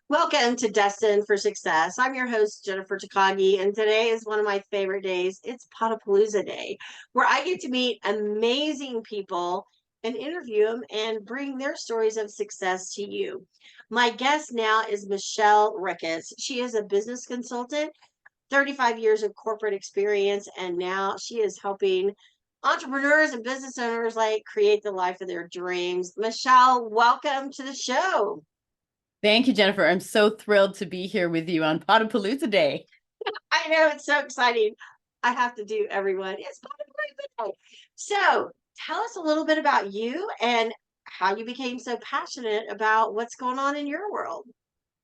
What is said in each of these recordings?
Welcome to Destined for Success. I'm your host, Jennifer Takagi, and today is one of my favorite days. It's Potapalooza Day, where I get to meet amazing people and interview them and bring their stories of success to you. My guest now is Michelle Ricketts. She is a business consultant, 35 years of corporate experience, and now she is helping entrepreneurs and business owners like create the life of their dreams. Michelle, welcome to the show. Thank you, Jennifer. I'm so thrilled to be here with you on Potapalooza Day. I know it's so exciting. I have to do everyone. It's Potapalooza Day. So tell us a little bit about you and how you became so passionate about what's going on in your world.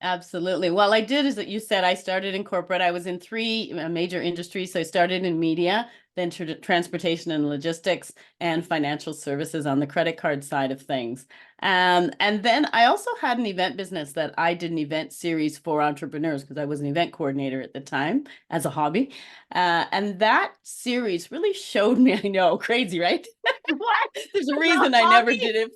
Absolutely. Well, I did, as you said, I started in corporate. I was in three major industries. So I started in media, then transportation and logistics, and financial services on the credit card side of things. And then I also had an event business that I did an event series for entrepreneurs because I was an event coordinator at the time as a hobby. And that series really showed me, I know, crazy, right? What? There's a As a reason I never hobby? did it.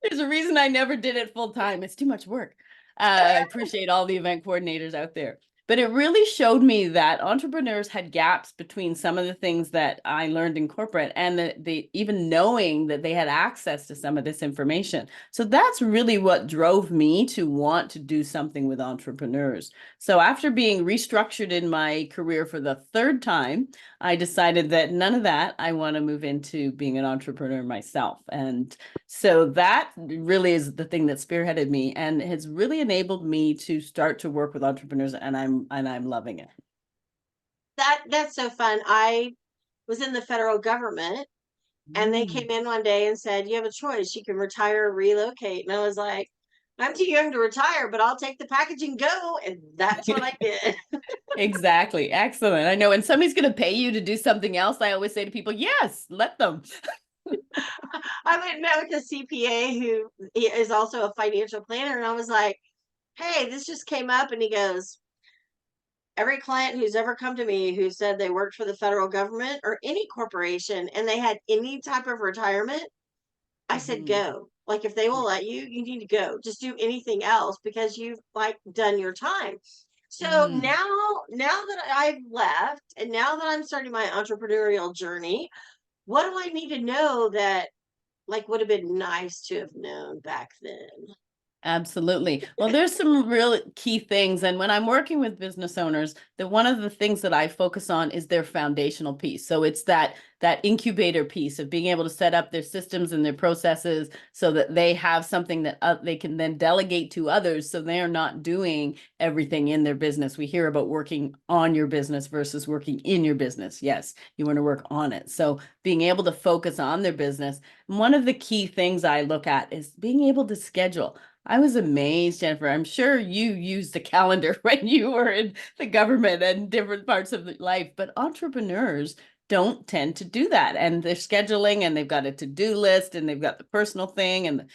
There's a reason I never did it full time. It's too much work. I appreciate all the event coordinators out there. But it really showed me that entrepreneurs had gaps between some of the things that I learned in corporate and the even knowing that they had access to some of this information. So that's really what drove me to want to do something with entrepreneurs. So after being restructured in my career for the third time, I decided that none of that. I want to move into being an entrepreneur myself. And so that really is the thing that spearheaded me and has really enabled me to start to work with entrepreneurs, and I'm loving it. That's so fun. I was in the federal government and they Mm. came in one day and said, "You have a choice. You can retire or relocate." And I was like, "I'm too young to retire, but I'll take the package and go." And that's what I did. Exactly. Excellent. I know. And somebody's going to pay you to do something else. I always say to people, yes, let them. I went and met with a CPA who is also a financial planner, and I was like, "Hey, this just came up," and he goes, "Every client who's ever come to me who said they worked for the federal government or any corporation and they had any type of retirement, I said Mhm. go. Like if they will let you, you need to go. Just do anything else because you've like done your time." So Mhm. now that I've left and now that I'm starting my entrepreneurial journey, what do I need to know that like would have been nice to have known back then? Absolutely. Well, there's some real key things. And when I'm working with business owners, that one of the things that I focus on is their foundational piece. So it's that incubator piece of being able to set up their systems and their processes so that they have something that they can then delegate to others so they're not doing everything in their business. We hear about working on your business versus working in your business. Yes, you want to work on it. So being able to focus on their business. One of the key things I look at is being able to schedule. I was amazed, Jennifer. I'm sure you used a calendar when you were in the government and different parts of life, but entrepreneurs don't tend to do that. And they're scheduling and they've got a to-do list and they've got the personal thing and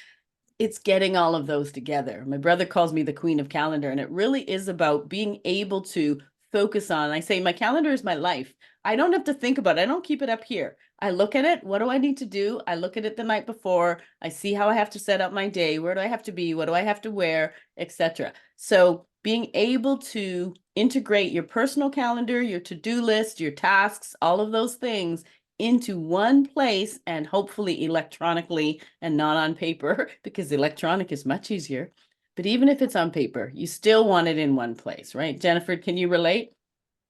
it's getting all of those together. My brother calls me the queen of calendar, and it really is about being able to focus on. I say my calendar is my life. I don't have to think about it. I don't keep it up here. I look at it. What do I need to do? I look at it the night before. I see how I have to set up my day. Where do I have to be? What do I have to wear, etc. So being able to integrate your personal calendar, your to-do list, your tasks, all of those things into one place and hopefully electronically and not on paper because electronic is much easier. But even if it's on paper, you still want it in one place, right? Jennifer, can you relate?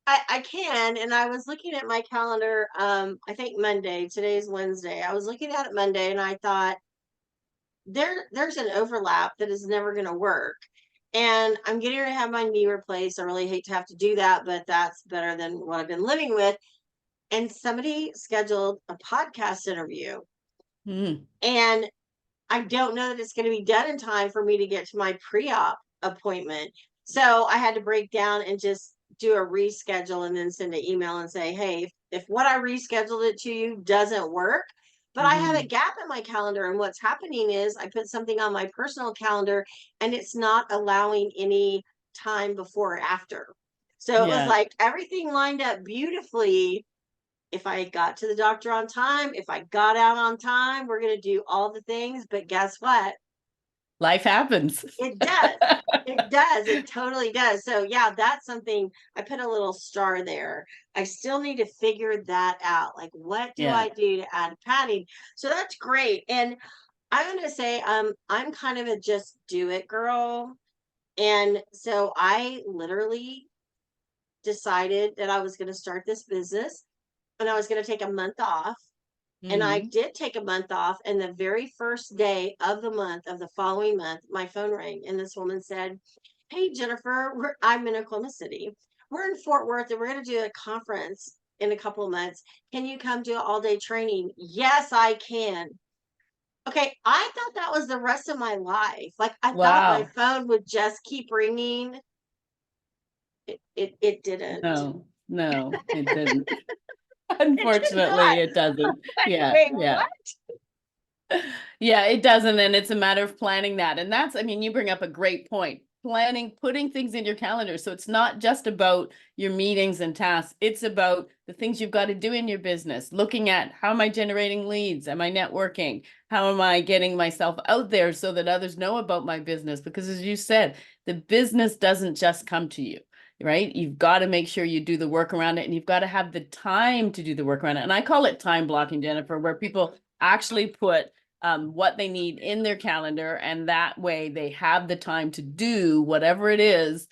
I can, and I was looking at my calendar, I think Monday, today's Wednesday. I was looking at it Monday and I thought there's an overlap that is never going to work. And I'm getting ready to have my knee replaced. I really hate to have to do that, but that's better than what I've been living with. And somebody scheduled a podcast interview, Mm. and I don't know that it's going to be done in time for me to get to my pre-op appointment. So I had to break down and just do a reschedule and then send an email and say, "Hey, if what I rescheduled it to you doesn't work, but I have a Hmm. gap in my calendar, and what's happening is I put something on my personal calendar and it's not allowing any time before or after." So it was Yeah. like everything lined up beautifully. If I got to the doctor on time, if I got out on time, we're going to do all the things. But guess what? Life happens. It does. It does. It totally does. So yeah, that's something I put a little star there. I still need to figure that out. Like, what do Yeah. I do to add padding? So that's great. And I'm gonna say, I'm kind of a just do it girl. And so I literally decided that I was going to start this business and I was going to take a month off. And I Mhm. did take a month off. And the very first day of the month, of the following month, my phone rang and this woman said, "Hey, Jennifer, I'm in Oklahoma City. We're in Fort Worth and we're going to do a conference in a couple of months. Can you come do an all day training?" Yes, I can. Okay, I thought that was the rest of my life. Like, I thought my Wow. phone would just keep ringing. It didn't. No, no, it didn't. It did Unfortunately, not. it doesn't. Like, Yeah, wait, yeah. what? Yeah, it doesn't. And it's a matter of planning that. And that's, I mean, you bring up a great point. Planning, putting things in your calendar. So it's not just about your meetings and tasks. It's about the things you've got to do in your business. Looking at, how am I generating leads? Am I networking? How am I getting myself out there so that others know about my business? Because as you said, the business doesn't just come to you, right? You've got to make sure you do the work around it, and you've got to have the time to do the work around it. And I call it time blocking, Jennifer, where people actually put what they need in their calendar, and that way they have the time to do whatever it is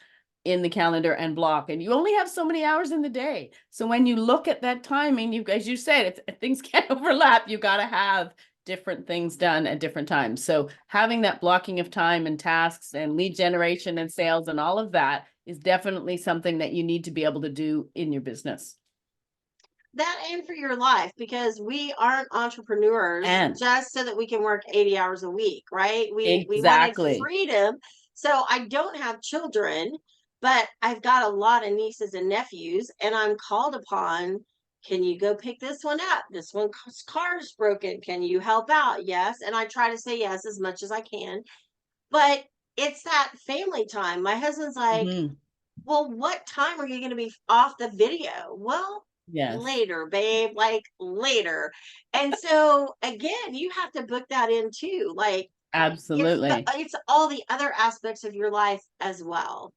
in the calendar and block. And you only have so many hours in the day. So when you look at that timing, you, as you said, if things can't overlap, you got to have different things done at different times. So having that blocking of time and tasks and lead generation and sales and all of that is definitely something that you need to be able to do in your business. That and for your life, because we aren't entrepreneurs And just so that we can work 80 hours a week, right? We wanted exactly. freedom. So I don't have children, but I've got a lot of nieces and nephews, and I'm called upon. Can you go pick this one up? This one's car's broken. Can you help out? Yes. And I try to say yes as much as I can. But it's that family time. My husband's like, Mhm. "Well, what time are you going to be off the video?" Well, Yes, later, babe, like later. And so again, you have to book that in too. Like, absolutely. it's all the other aspects of your life as well.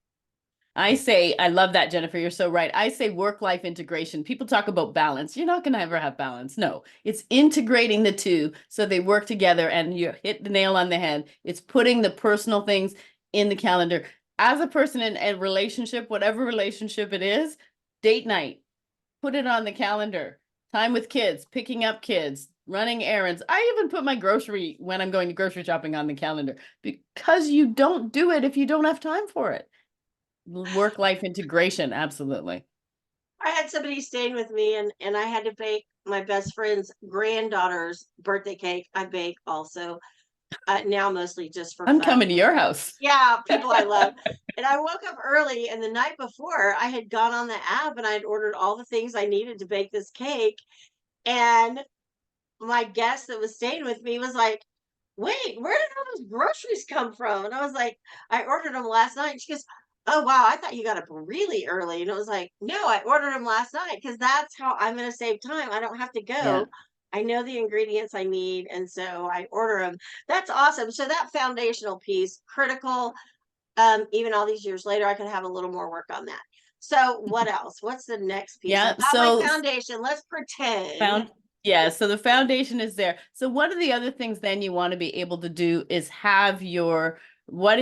I say, I love that, Jennifer. You're so right. I say work-life integration. People talk about balance. You're not going to ever have balance. No, it's integrating the two so they work together, and you hit the nail on the head. It's putting the personal things in the calendar. As a person in a relationship, whatever relationship it is, date night, put it on the calendar. Time with kids, picking up kids, running errands. I even put my grocery when I'm going to grocery shopping on the calendar, because you don't do it if you don't have time for it. Work-life integration, absolutely. I had somebody staying with me, and I had to bake my best friend's granddaughter's birthday cake. I bake also, now mostly just for I'm fun. coming to your house. Yeah, people I love. And I woke up early, and the night before, I had gone on the app and I had ordered all the things I needed to bake this cake. And my guest that was staying with me was like, "Wait, where did all those groceries come from?" And I was like, "I ordered them last night." And she goes, "Oh, wow, I thought you got up really early." And it was like, "No, I ordered them last night because that's how I'm going to save time. I don't have to Yeah. go. I know the ingredients I need. And so I order them." That's awesome. So that foundational piece, critical. Even all these years later, I could have a little more work on that. So what else? What's the next piece? Yeah. I've got my So foundation. Let's pretend. found yeah, so the foundation is there. So one of the other things then you want to be able to do is have your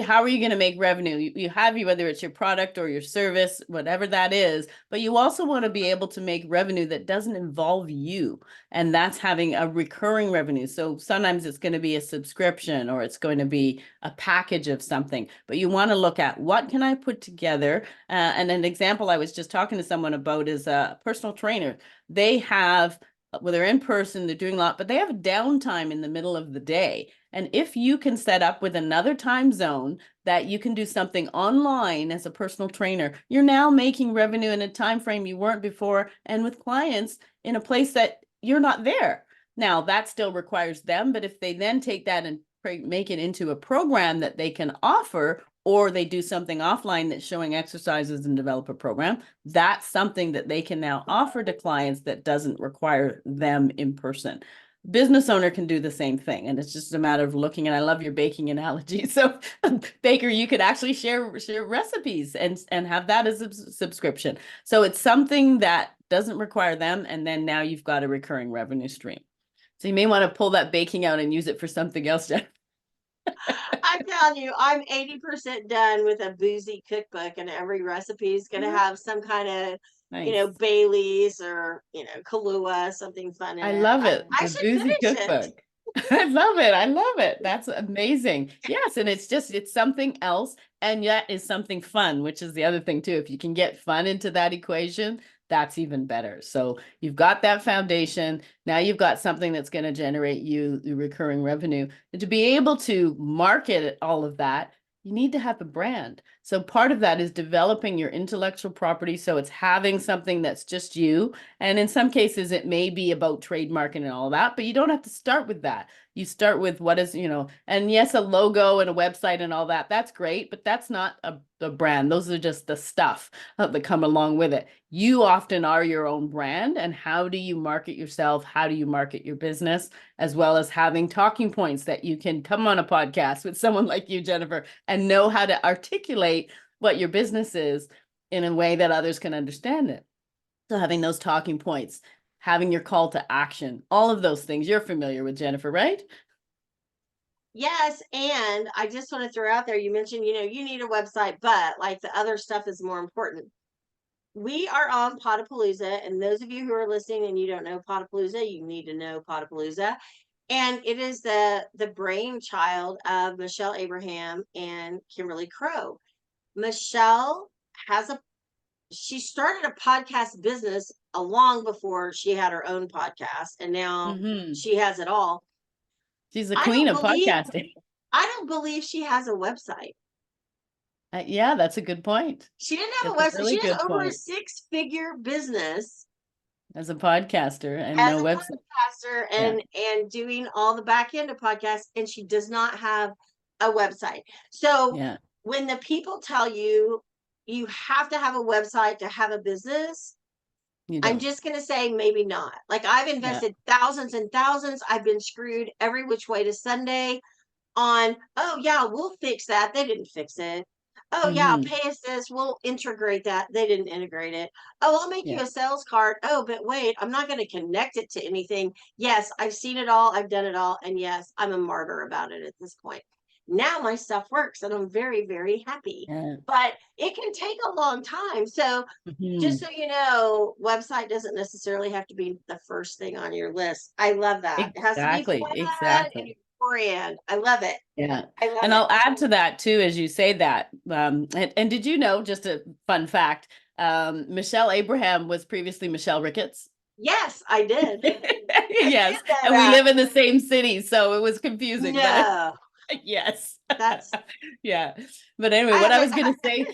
how are you going to make revenue? You have whether it's your product or your service, whatever that is, but you also want to be able to make revenue that doesn't involve you. And that's having a recurring revenue. So sometimes it's going to be a subscription, or it's going to be a package of something, but you want to look at, what can I put together? And an example I was just talking to someone about is a personal trainer. They have, well, they're in person, they're doing a lot, but they have a downtime in the middle of the day. And if you can set up with another time zone that you can do something online as a personal trainer, you're now making revenue in a time frame you weren't before, and with clients in a place that you're not there. Now, that still requires them, but if they then take that and make it into a program that they can offer, or they do something offline that's showing exercises and develop a program, that's something that they can now offer to clients that doesn't require them in person. business owner can do the same thing. And it's just a matter of looking, and I love your baking analogy. So baker, you could actually share recipes and have that as a subscription. So it's something that doesn't require them. And then now you've got a recurring revenue stream. So you may want to pull that baking out and use it for something else, Jeff. I'm telling you, I'm 80% done with a boozy cookbook, and every recipe is going to have some kind of, Nice. Bailey's or, Kahlua, something fun in I it. love it. I The should boozy finish it. cookbook. I love it. I love it. That's amazing. Yes. And it's something else. And yet is something fun, which is the other thing too. If you can get fun into that equation, that's even better. So you've got that foundation. Now you've got something that's going to generate you the recurring revenue. And to be able to market all of that, you need to have a brand. So part of that is developing your intellectual property. So it's having something that's just you. And in some cases, it may be about trademarking and all that, but you don't have to start with that. You start with what is, and yes, a logo and a website and all that, that's great, but that's not a brand. Those are just the stuff that come along with it. You often are your own brand. And how do you market yourself? How do you market your business? As well as having talking points that you can come on a podcast with someone like you, Jennifer, and know how to articulate what your business is in a way that others can understand it. So having those talking points, having your call to action, all of those things you're familiar with, Jennifer, right? Yes, and I just want to throw out there, you mentioned, you need a website, but like the other stuff is more important. We are on Potapalooza, and those of you who are listening and you don't know Potapalooza, you need to know Potapalooza. And it is the brainchild of Michelle Abraham and Kimberly Crow. Michelle she started a podcast business long before she had her own podcast, and now she has it all. She's the I queen don't of believe podcasting. I don't believe she has a website. Yeah, that's a good point. She didn't have a It's a website. really She has good over a point. 6-figure business As a podcaster and as no a website. podcaster Yeah. and doing all the back end of podcasts, and she does not have a website. So Yeah. when the people tell you you have to have a website to have a business, You I'm don't. just going to say maybe not. Like, I've Yeah. invested thousands and thousands. I've been screwed every which way to Sunday on, oh yeah, we'll fix that. They didn't fix it. Oh yeah, Mm-hmm. pay us this. We'll integrate that. They didn't integrate it. Oh, I'll make you Yeah. a sales card. Oh, but wait, I'm not going to connect it to anything. Yes, I've seen it all. I've done it all. And yes, I'm a martyr about it at this point. Now my stuff works and I'm very, very happy. Yeah. But it can take a long time. So just Mm-hmm. so you know, website doesn't necessarily have to be the first thing on your list. I love that. It has to be Exactly. fun and Exactly. your brand. I love it. Yeah. I love And it. I'll add to that too, as you say that. And did you know, just a fun fact, Michelle Abraham was previously Michelle Ricketts? Yes, I did. I Yes. did know And we that. live in the same city, so it was confusing, but No, yes. that's Yeah. But anyway, I what I haven't. was going to say,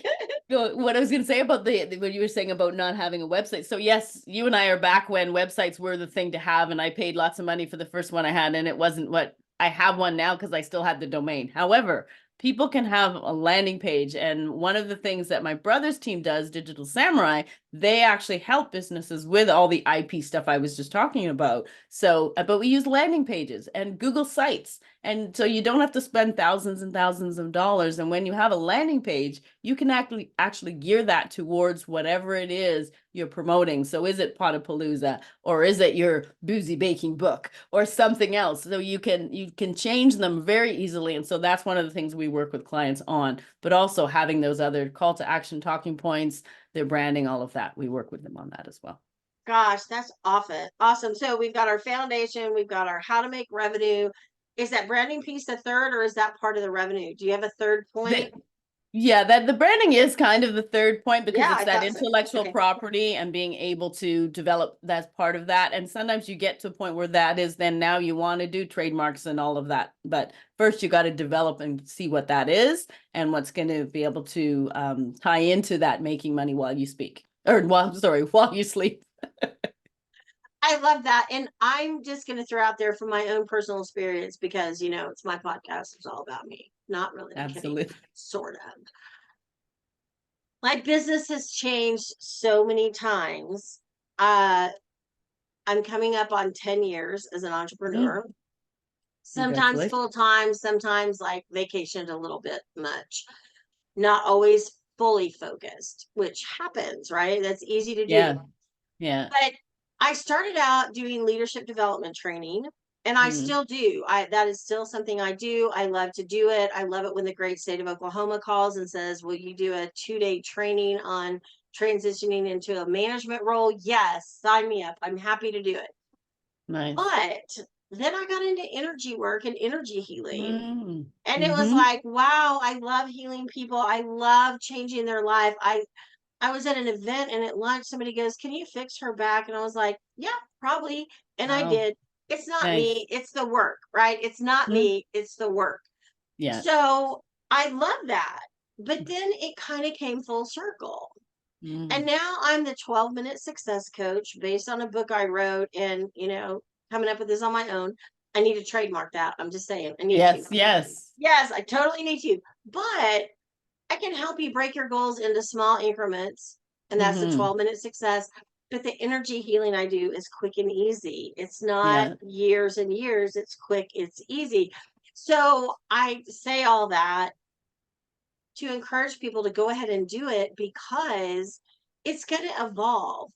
what I was going to say about what you were saying about not having a website. So yes, you and I are back when websites were the thing to have, and I paid lots of money for the first one I had, and it wasn't what I have one now because I still had the domain. However, people can have a landing page, and one of the things that my brother's team does, Digital Samurai, they actually help businesses with all the IP stuff I was just talking about. So, but we use landing pages and Google Sites. And so you don't have to spend thousands and thousands of dollars. And when you have a landing page, you can actually gear that towards whatever it is you're promoting. So is it Potapalooza, or is it your boozy baking book or something else? So you can change them very easily. And so that's one of the things we work with clients on, but also having those other call to action talking points, their branding, all of that. We work with them on that as well. Gosh, that's awesome. So we've got our foundation, we've got our how to make revenue. Is that branding piece the third, or is that part of the revenue? Do you have a third point? Yeah, that the branding is kind of the third point because Yeah, it's I that thought so. intellectual Okay. property and being able to develop that's part of that. And sometimes you get to a point where that is then now you want to do trademarks and all of that. But first you got to develop and see what that is and what's going to be able to tie into that making money while you speak while you sleep. I love that. And I'm just going to throw out there from my own personal experience because, it's my podcast. It's all about me. Not really. I'm kidding. Absolutely. Sort of. My business has changed so many times. I'm coming up on 10 years as an entrepreneur. Sometimes Congratulations. full time, sometimes like vacationed a little bit much. Not always fully focused, which happens, right? That's easy to do. Yeah. Yeah. But I started out doing leadership development training, and I Mm, still do. I That is still something I do. I love to do it. I love it when the great state of Oklahoma calls and says, "Will you do a 2-day training on transitioning into a management role?" Yes, sign me up. I'm happy to do it. nice. But then I got into energy work and energy healing. Mm, And it was mm-hmm. like, wow, I love healing people. I love changing their life. I was at an event, and at lunch somebody goes, "Can you fix her back?" And I was like, "Yeah, probably." And I Oh, did. It's not nice. me, it's the work, right? It's not Mm, me, it's the work. yeah. So I love that. But then it kind of came full circle. Mm, And now I'm the 12-minute success coach based on a book I wrote, and, coming up with this on my own. I need to trademark that. I'm just saying, I need to. yes, yes. Yes, I totally need to. But I can help you break your goals into small increments, and that's the Mm-hmm. 12-minute success. But the energy healing I do is quick and easy. It's not Yeah. years and years, it's quick, it's easy. So I say all that to encourage people to go ahead and do it, because it's going to evolve.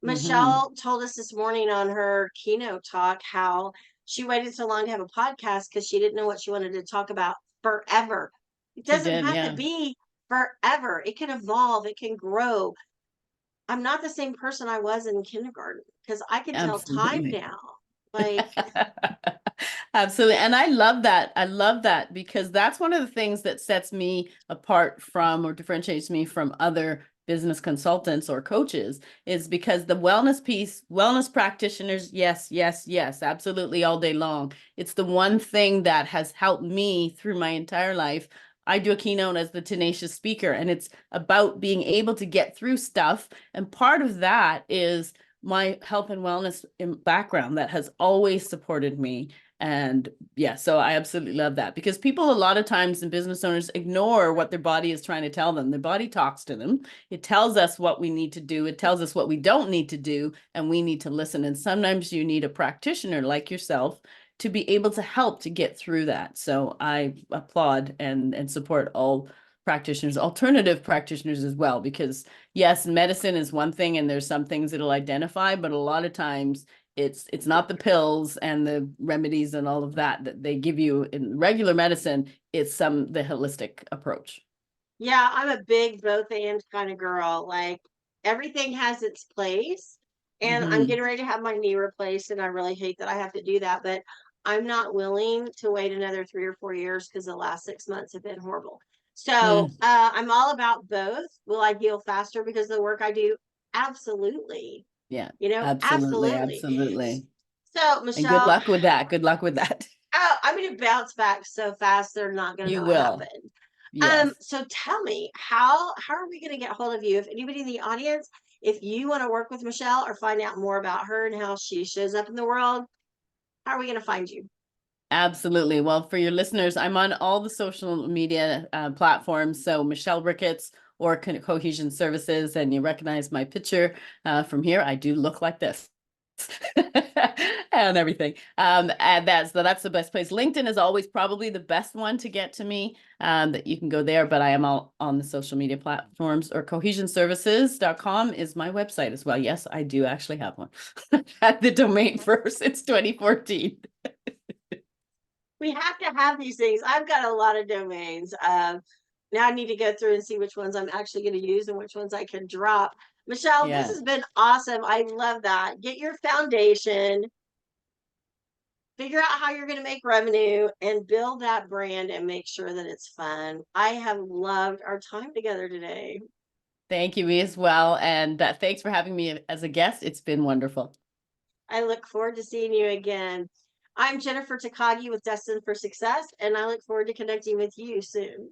Mm-hmm. Michelle told us this morning on her keynote talk how she waited so long to have a podcast because she didn't know what she wanted to talk about forever. It She doesn't did, have to yeah. be forever, it can evolve, it can grow. I'm not the same person I was in kindergarten because I can tell time Absolutely. now. Like, Absolutely. And I love that. I love that because that's one of the things that sets me apart from or differentiates me from other business consultants or coaches is because the wellness piece, wellness practitioners, yes, yes, yes, absolutely all day long. It's the one thing that has helped me through my entire life. I do a keynote as the tenacious speaker, and it's about being able to get through stuff. And part of that is my health and wellness background that has always supported me. And yeah, so I absolutely love that because people a lot of times in business owners ignore what their body is trying to tell them. Their body talks to them. It tells us what we need to do. It tells us what we don't need to do, and we need to listen. And sometimes you need a practitioner like yourself to be able to help to get through that. So I applaud and support all practitioners, alternative practitioners as well, because yes, medicine is one thing and there's some things it'll identify, but a lot of times it's not the pills and the remedies and all of that that they give you in regular medicine. It's the holistic approach. yeah, I'm a big both and kind of girl. Like, everything has its place. And I'm Mm-hmm. getting ready to have my knee replaced, and I really hate that I have to do that, but I'm not willing to wait another 3 or 4 years because the last 6 months have been horrible. So Mm, I'm all about both. Will I heal faster because of the work I do? Absolutely. yeah, You know, absolutely, absolutely. absolutely. So, And good Michelle, luck with that. Good luck with that. oh, I'm going to bounce back so fast they're not going to You know what will. happened. Yes. So tell me, how are we going to get hold of you? If anybody in the audience, if you want to work with Michelle or find out more about her and how she shows up in the world, how are we going to find you? Absolutely. Well, for your listeners, I'm on all the social media platforms. So Michelle Ricketts or Cohesion Services, and you recognize my picture from here. I do look like this. And everything. And that's the best place. LinkedIn is always probably the best one to get to me. That you can go there, but I am all on the social media platforms, or cohesionservices.com is my website as well. Yes, I do actually have one. Had the domain first since 2014. We have to have these things. I've got a lot of domains. Now I need to go through and see which ones I'm actually going to use and which ones I can drop. Michelle, this Yeah. has been awesome. I love that. Get your foundation, figure out how you're going to make revenue, and build that brand and make sure that it's fun. I have loved our time together today. Thank you, me as well. And thanks for having me as a guest. It's been wonderful. I look forward to seeing you again. I'm Jennifer Takagi with Destined for Success, and I look forward to connecting with you soon.